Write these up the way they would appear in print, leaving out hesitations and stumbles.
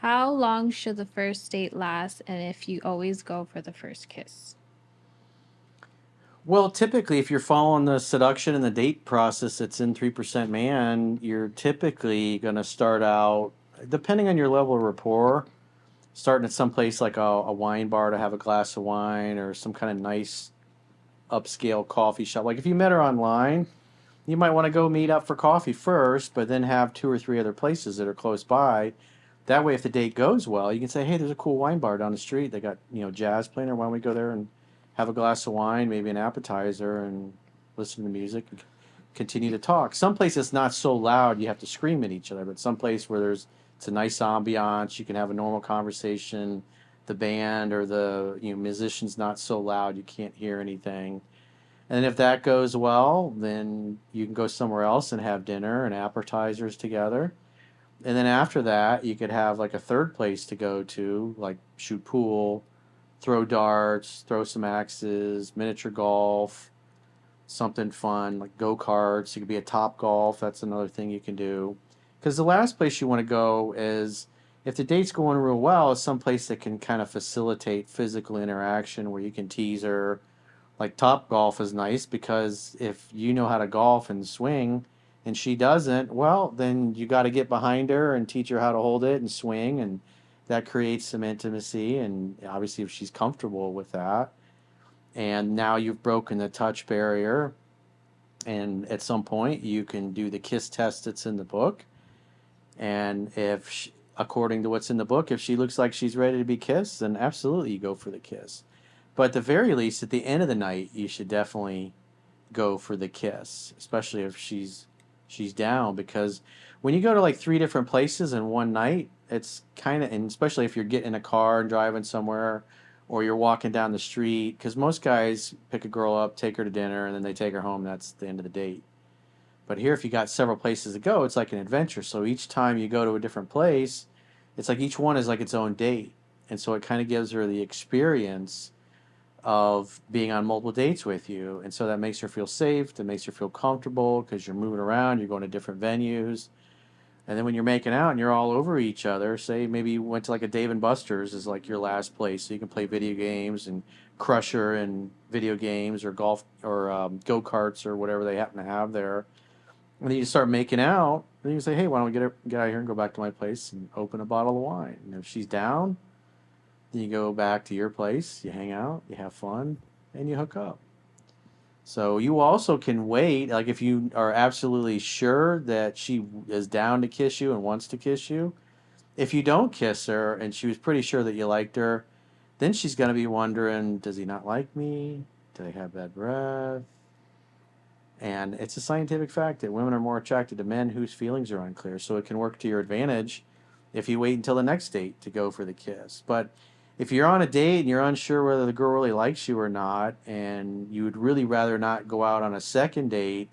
How long should the first date last, and if you always go for the first kiss? Well, typically, if you're following the seduction and the date process that's in 3% Man, you're typically going to start out, depending on your level of rapport, starting at some place like a wine bar to have a glass of wine or some kind of nice upscale coffee shop. Like if you met her online, you might want to go meet up for coffee first, but then have two or three other places that are close by. That way, if the date goes well, you can say, "Hey, there's a cool wine bar down the street. They got jazz playing. Or why don't we go there and have a glass of wine, maybe an appetizer, and listen to music and continue to talk." Some place it's not so loud you have to scream at each other, but some place where it's a nice ambiance, you can have a normal conversation. The band or the musician's not so loud you can't hear anything. And if that goes well, then you can go somewhere else and have dinner and appetizers together. And then after that, you could have like a third place to go to, like shoot pool, throw darts, throw some axes, miniature golf, something fun like go karts. It could be a top golf. That's another thing you can do. Because the last place you want to go is if the date's going real well, is someplace that can kind of facilitate physical interaction where you can tease her. Like top golf is nice because if you know how to golf and swing and she doesn't, well, then you got to get behind her and teach her how to hold it and swing, and that creates some intimacy. And obviously, if she's comfortable with that, and now you've broken the touch barrier, and at some point you can do the kiss test that's in the book. And if she, according to what's in the book, if she looks like she's ready to be kissed, then absolutely you go for the kiss. But at the very least, at the end of the night, you should definitely go for the kiss, especially if she's down. Because when you go to like three different places in one night, it's kind of, and especially if you're getting in a car and driving somewhere, or you're walking down the street. Because most guys pick a girl up, take her to dinner, and then they take her home. That's the end of the date. But here, if you got several places to go, it's like an adventure. So each time you go to a different place, it's like each one is like its own date, and so it kind of gives her the experience of being on multiple dates with you. And so that makes her feel safe, that makes her feel comfortable because you're moving around, you're going to different venues. And then when you're making out and you're all over each other, say maybe you went to like a Dave and Buster's is like your last place, so you can play video games and crush her in video games or golf or go karts or whatever they happen to have there. And then you start making out. Then you say, "Hey, why don't we get out of here and go back to my place and open a bottle of wine?" And if she's down, then you go back to your place, you hang out, you have fun, and you hook up. So you also can wait, like if you are absolutely sure that she is down to kiss you and wants to kiss you. If you don't kiss her and she was pretty sure that you liked her, then she's going to be wondering, does he not like me? Do they have bad breath? And it's a scientific fact that women are more attracted to men whose feelings are unclear. So it can work to your advantage if you wait until the next date to go for the kiss. But if you're on a date and you're unsure whether the girl really likes you or not, and you would really rather not go out on a second date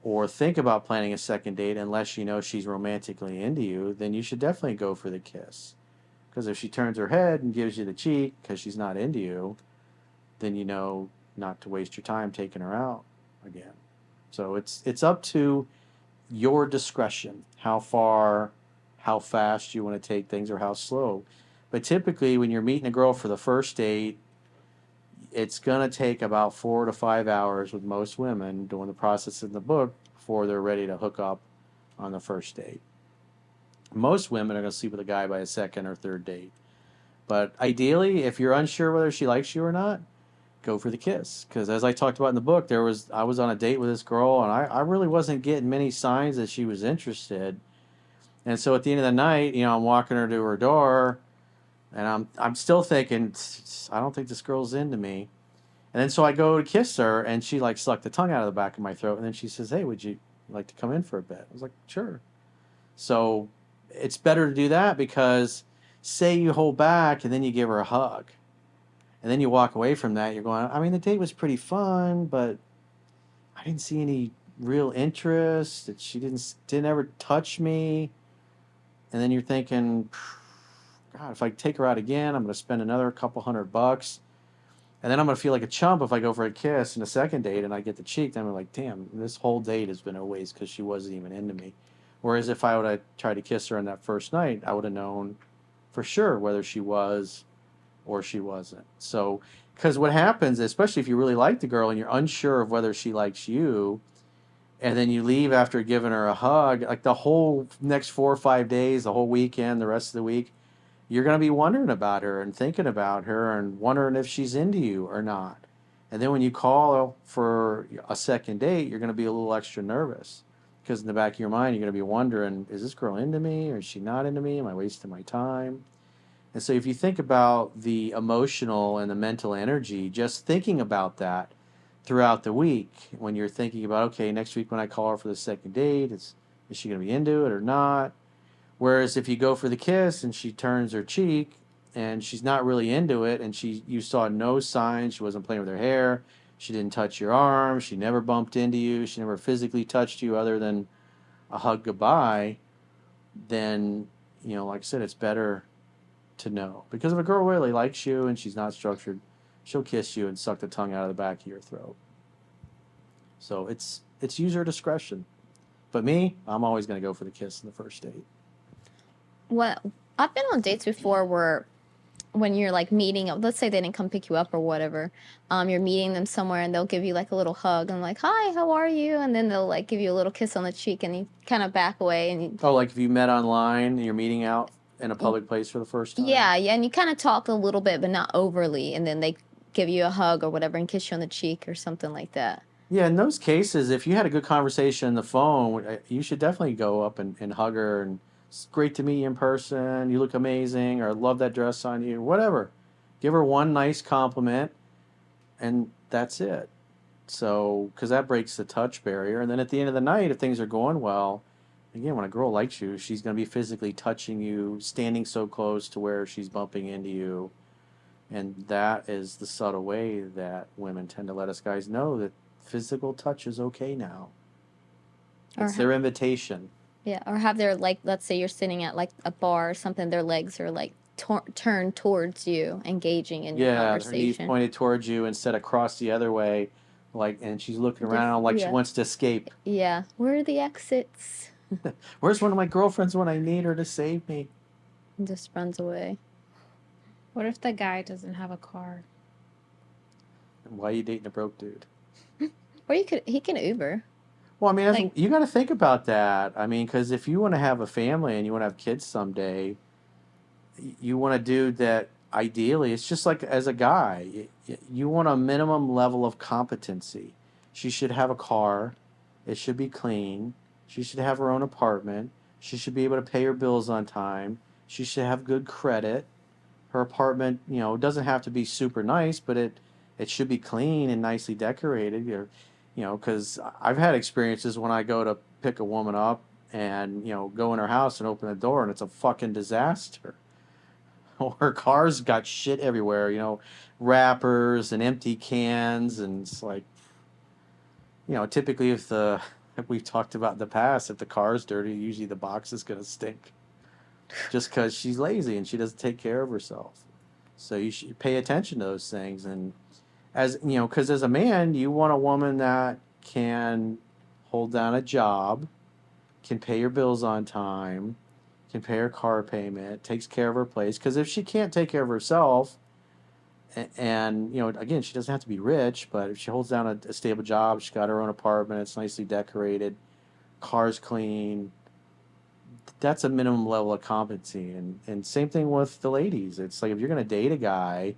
or think about planning a second date unless you know she's romantically into you, then you should definitely go for the kiss. Because if she turns her head and gives you the cheek because she's not into you, then you know not to waste your time taking her out again. So it's up to your discretion how far, how fast you want to take things or how slow. But typically, when you're meeting a girl for the first date, it's going to take about 4 to 5 hours with most women doing the process in the book before they're ready to hook up on the first date. Most women are going to sleep with a guy by a second or third date. But ideally, if you're unsure whether she likes you or not, go for the kiss. Because as I talked about in the book, I was on a date with this girl, and I really wasn't getting many signs that she was interested. And so at the end of the night, I'm walking her to her door, and I'm still thinking, I don't think this girl's into me. And then so I go to kiss her, and she like sucked the tongue out of the back of my throat, and then she says, "Hey, would you like to come in for a bit?" I was like, "Sure." So it's better to do that because say you hold back and then you give her a hug, and then you walk away from that, you're going, I mean, the date was pretty fun, but I didn't see any real interest. That she didn't ever touch me. And then you're thinking, God, if I take her out again, I'm going to spend another couple $100. And then I'm going to feel like a chump if I go for a kiss in a second date and I get the cheek. Then I'm like, damn, this whole date has been a waste because she wasn't even into me. Whereas if I would have tried to kiss her on that first night, I would have known for sure whether she was or she wasn't. So, because what happens, especially if you really like the girl and you're unsure of whether she likes you, and then you leave after giving her a hug, like the whole next 4 or 5 days, the whole weekend, the rest of the week, you're going to be wondering about her and thinking about her and wondering if she's into you or not. And then when you call for a second date, you're going to be a little extra nervous because in the back of your mind, you're going to be wondering, is this girl into me or is she not into me? Am I wasting my time? And so if you think about the emotional and the mental energy, just thinking about that throughout the week, when you're thinking about, okay, next week when I call her for the second date, is she going to be into it or not? Whereas if you go for the kiss and she turns her cheek and she's not really into it and you saw no signs, she wasn't playing with her hair, she didn't touch your arm, she never bumped into you, she never physically touched you other than a hug goodbye, then, like I said, it's better to know. Because if a girl really likes you and she's not structured, she'll kiss you and suck the tongue out of the back of your throat. So it's user discretion. But me, I'm always going to go for the kiss in the first date. What I've been on dates before where when you're like meeting up, let's say they didn't come pick you up or whatever, you're meeting them somewhere and they'll give you like a little hug and like, hi, how are you? And then they'll like give you a little kiss on the cheek and you kind of back away and Oh, like if you met online and you're meeting out in a public place for the first time? yeah, and you kind of talk a little bit, but not overly. And then they give you a hug or whatever and kiss you on the cheek or something like that. Yeah, in those cases, if you had a good conversation on the phone, you should definitely go up and hug her and it's great to meet you in person. You look amazing, or love that dress on you, whatever. Give her one nice compliment, and that's it. So, because that breaks the touch barrier. And then at the end of the night, if things are going well, again, when a girl likes you, she's going to be physically touching you, standing so close to where she's bumping into you. And that is the subtle way that women tend to let us guys know that physical touch is okay now. It's their invitation. Yeah, or have their, like, let's say you're sitting at like a bar or something, their legs are like turned towards you, engaging in your Yeah, her knees conversation. pointed towards you instead of crossed the other way, and she's looking around like she wants to escape. Yeah, where are the exits? Where's one of my girlfriends when I need her to save me? And just runs away. What if the guy doesn't have a car? Why are you dating a broke dude? Or he can Uber. Well, I mean, Like- you got to think about that. I mean, because if you want to have a family and you want to have kids someday, you want a dude that ideally, it's just like as a guy, you want a minimum level of competency. She should have a car. It should be clean. She should have her own apartment. She should be able to pay her bills on time. She should have good credit. Her apartment, doesn't have to be super nice, but it should be clean and nicely decorated. Because I've had experiences when I go to pick a woman up and, go in her house and open the door and it's a fucking disaster. Her car's got shit everywhere, wrappers and empty cans. And it's like, typically like we've talked about in the past, if the car's dirty, usually the box is going to stink just because she's lazy and she doesn't take care of herself. So you should pay attention to those things. And because as a man, you want a woman that can hold down a job, can pay your bills on time, can pay her car payment, takes care of her place. Because if she can't take care of herself, and again, she doesn't have to be rich, but if she holds down a stable job, she's got her own apartment, it's nicely decorated, car's clean, that's a minimum level of competency. And same thing with the ladies. It's like if you're going to date a guy,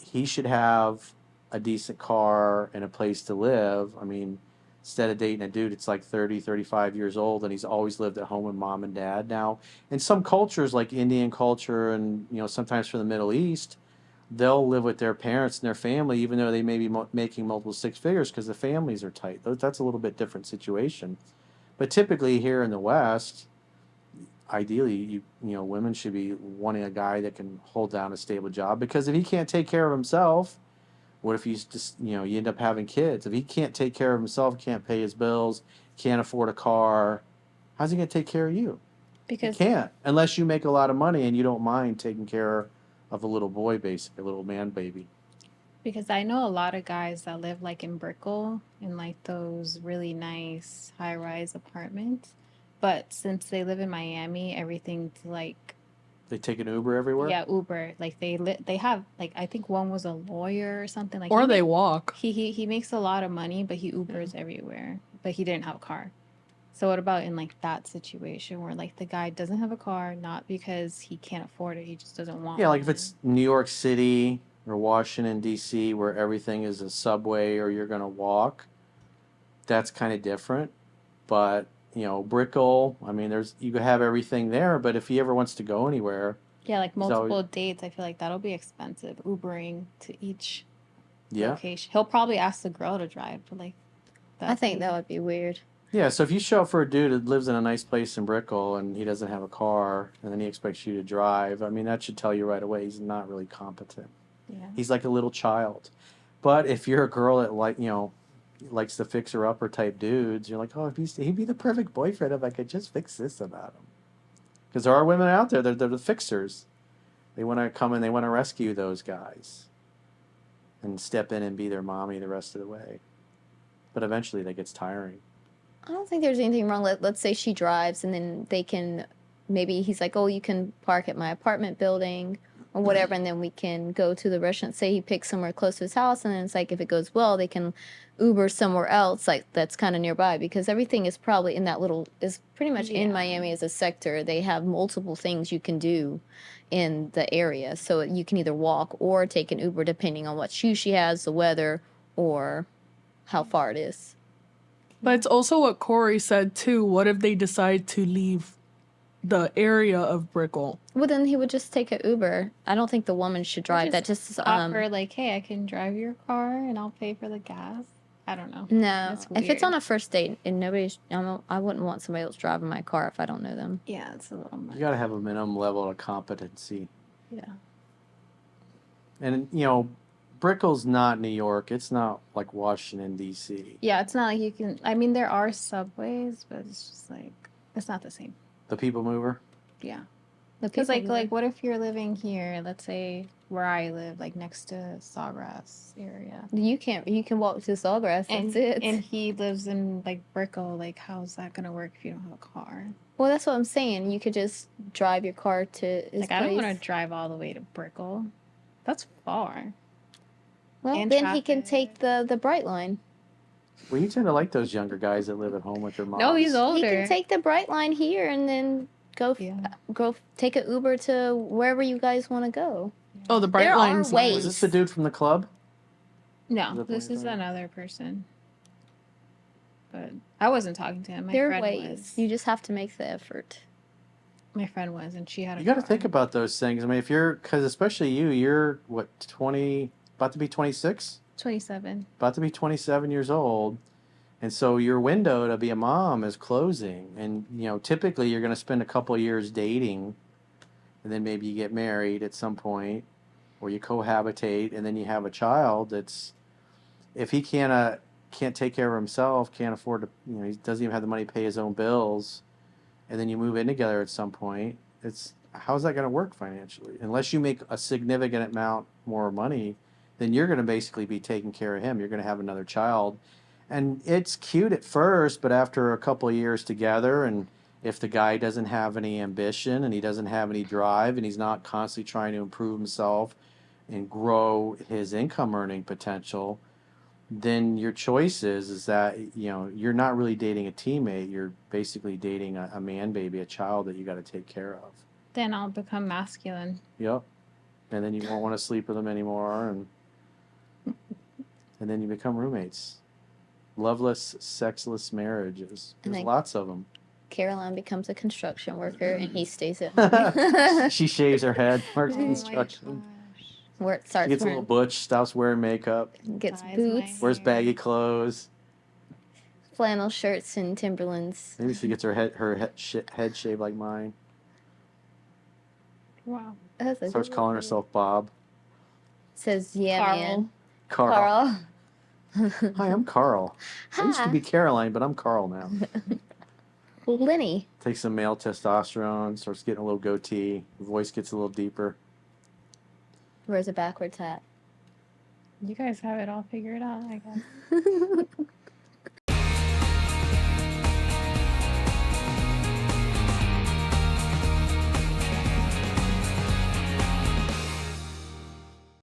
he should have a decent car and a place to live. I mean, instead of dating a dude, it's like 30, 35 years old and he's always lived at home with mom and dad. Now, in some cultures like Indian culture and, sometimes from the Middle East, they'll live with their parents and their family, even though they may be making multiple six figures because the families are tight. That's a little bit different situation. But typically here in the West, ideally, women should be wanting a guy that can hold down a stable job because if he can't take care of himself, what if he's just, you end up having kids? If he can't take care of himself, can't pay his bills, can't afford a car, how's he going to take care of you? Because he can't, unless you make a lot of money and you don't mind taking care of a little boy, basically, a little man baby. Because I know a lot of guys that live like in Brickell in like those really nice high-rise apartments. But since they live in Miami, everything's like They take an Uber everywhere? Yeah, Uber. Like they have like I think one was a lawyer or something. Like Or they walk. he makes a lot of money, but he Ubers everywhere. But he didn't have a car. So what about in like that situation where like the guy doesn't have a car, not because he can't afford it, he just doesn't want Yeah, like if one. it's New York City or Washington, D.C., where everything is a subway or you're going to walk, that's kind of different. But, Brickell, I mean, you could have everything there, but if he ever wants to go anywhere, Yeah, like he's always, multiple dates, I feel like that'll be expensive. Ubering to each yeah. location. He'll probably ask the girl to drive, but like I that's think that would be weird. Yeah, so if you show up for a dude that lives in a nice place in Brickell and he doesn't have a car and then he expects you to drive, I mean, that should tell you right away he's not really competent. yeah. He's like a little child. But if you're a girl that likes the fixer-upper type dudes, you're like, oh, he'd be the perfect boyfriend if I could just fix this about him. Because there are women out there, they're the fixers. They want to come and they want to rescue those guys and step in and be their mommy the rest of the way. But eventually that gets tiring. I don't think there's anything wrong. Let's say she drives and then maybe he's like, oh, you can park at my apartment building or whatever, and then we can go to the restaurant. Say he picks somewhere close to his house, and then it's like if it goes well, they can Uber somewhere else like that's kind of nearby, because everything is probably is pretty much in Miami as a sector. They have multiple things you can do in the area, so you can either walk or take an Uber depending on what shoes she has, the weather, or how far it is. But it's also what Corey said too. What if they decide to leave the area of Brickell? Well, then he would just take an Uber. I don't think the woman should drive. That just offer like, hey, I can drive your car and I'll pay for the gas. I don't know. No, That's if it's weird. on a first date and I wouldn't want somebody else driving my car if I don't know them. Yeah, it's a little much. You got to have a minimum level of competency. Yeah. And, Brickell's not New York. It's not like Washington, D.C. Yeah, it's not like you can. I mean, there are subways, but it's just like it's not the same. The people mover? Yeah. The Because people like what if you're living here? Let's say where I live, like next to Sawgrass area. you can walk to Sawgrass. And That's it. and he lives in like Brickell. Like, how's that gonna work if you don't have a car? Well, that's what I'm saying. You could just drive your car to his Like, I don't want place. to drive all the way to Brickell. That's far. Well, and then he can traffic. take the Bright Line. Well, you tend to like those younger guys that live at home with their moms. No, he's older. He can take the Bright Line here and then go take an Uber to wherever you guys want to go. Oh, the Bright There are Line's ways. Was this the dude from the club? No, Is that this the is one you're another person. But I wasn't talking to him. My There are friend ways. was. You just have to make the effort. My friend was, and she had a You got to car. think about those things. I mean, because especially you're what, 20, about to be 26? 27. About to be 27 years old. And so your window to be a mom is closing. And, typically you're going to spend a couple of years dating, and then maybe you get married at some point, or you cohabitate, and then you have a child that's, if he can't take care of himself, can't afford to, he doesn't even have the money to pay his own bills, and then you move in together at some point, how's that going to work financially? Unless you make a significant amount more money, then you're going to basically be taking care of him. You're going to have another child. And it's cute at first, but after a couple of years together, and if the guy doesn't have any ambition and he doesn't have any drive and he's not constantly trying to improve himself and grow his income earning potential, then your choice is that, you're not really dating a teammate. You're basically dating a man baby, a child that you got to take care of. Then I'll become masculine. Yep. And then you won't want to sleep with them anymore, and then you become roommates. Loveless, sexless marriages. There's lots of them. Caroline becomes a construction worker and he stays at home. She shaves her head, works Oh my construction. gosh. Where it She starts gets a little butch, stops wearing makeup, gets Dyes my boots, wears hair. baggy clothes. flannel shirts, and Timberlands. Maybe she gets her head shaved like mine. Wow. That's a Starts good calling one. herself Bob. Says, yeah, Carl. man. Carl. Carl. Hi, I'm Carl. I used to Hi. be Caroline, but I'm Carl now. Lenny. Takes some male testosterone, starts getting a little goatee, voice gets a little deeper. Wears a backwards hat. You guys have it all figured out, I guess.